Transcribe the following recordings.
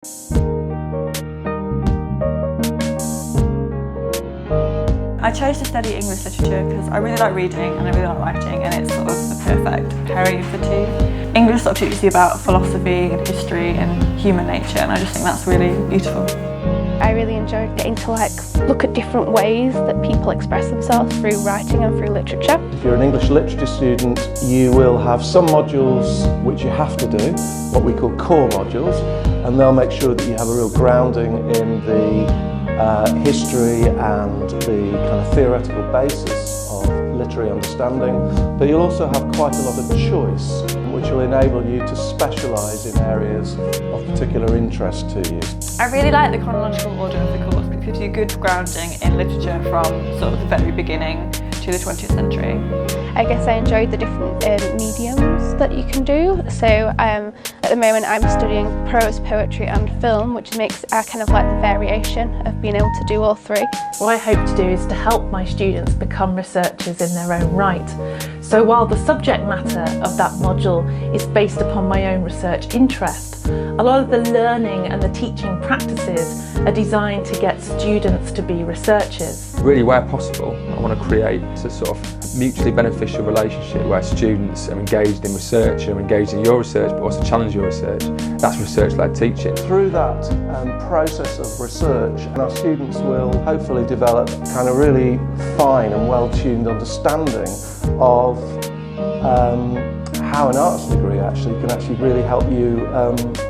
I chose to study English literature because I really like reading and I really like writing, and it's sort of the perfect pairing of the two. English sort of teaches you about philosophy and history and human nature, and I just think that's really beautiful. I really enjoyed getting to look at different ways that people express themselves through writing and through literature. If you're an English literature student, you will have some modules which you have to do, what we call core modules, and they'll make sure that you have a real grounding in the history and the kind of theoretical basis of literary understanding, but you'll also have quite a lot of choice, which will enable you to specialise in areas of particular interest to you. I really like the chronological order of the course. It gives you good grounding in literature from sort of the very beginning to the 20th century. I guess I enjoyed the different mediums that you can do. So at the moment I'm studying prose, poetry and film, which makes kind of like the variation of being able to do all three. What I hope to do is to help my students become researchers in their own right. So while the subject matter of that module is based upon my own research interest, a lot of the learning and the teaching practices are designed to get students to be researchers. Really, where possible, I want to create a sort of mutually beneficial relationship where students are engaged in research, are engaged in your research, but also challenge your research. That's research-led teaching. Through that process of research, our students will hopefully develop kind of really fine and well-tuned understanding of how an arts degree can actually really help you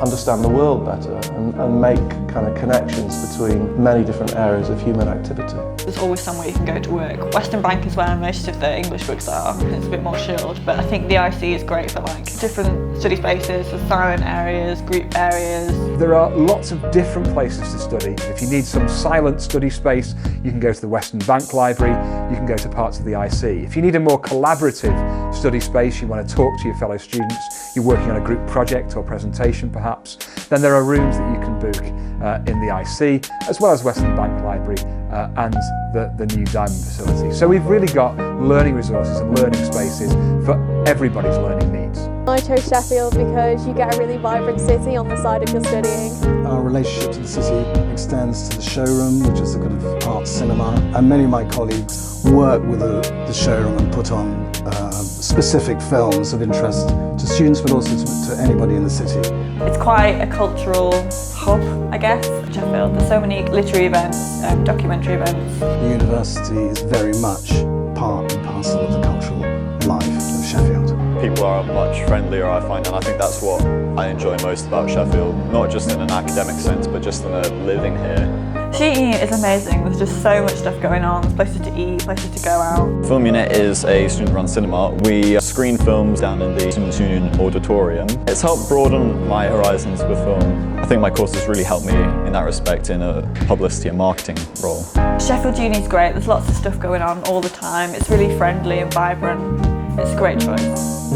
understand the world better and make kind of connections between many different areas of human activity. There's always somewhere you can go to work. Western Bank is where most of the English books are. It's a bit more chilled, but I think the IC is great for different study spaces, for silent areas, group areas. There are lots of different places to study. If you need some silent study space, you can go to the Western Bank Library, you can go to parts of the IC. If you need a more collaborative study space, you want to talk to your fellow students, you're working on a group project or presentation perhaps, then there are rooms that you can book in the IC, as well as Western Bank Library and the new Diamond facility. So we've really got learning resources and learning spaces for everybody's learning needs. I chose Sheffield because you get a really vibrant city on the side of your studying. Our relationship to the city extends to the showroom, which is a kind of art cinema, and many of my colleagues work with the showroom and put on specific films of interest to students, but also to anybody in the city. It's quite a cultural hub, I guess, Sheffield. There's so many literary events, documentary events. The university is very much part and parcel of the cultural life of Sheffield. People are much friendlier, I find, and I think that's what I enjoy most about Sheffield. Not just in an academic sense, but just in living here. Student Union is amazing. There's just so much stuff going on. There's places to eat, places to go out. Film Unit is a student-run cinema. We screen films down in the Student Union auditorium. It's helped broaden my horizons with film. I think my course has really helped me in that respect in a publicity and marketing role. Sheffield Uni is great. There's lots of stuff going on all the time. It's really friendly and vibrant. It's a great choice.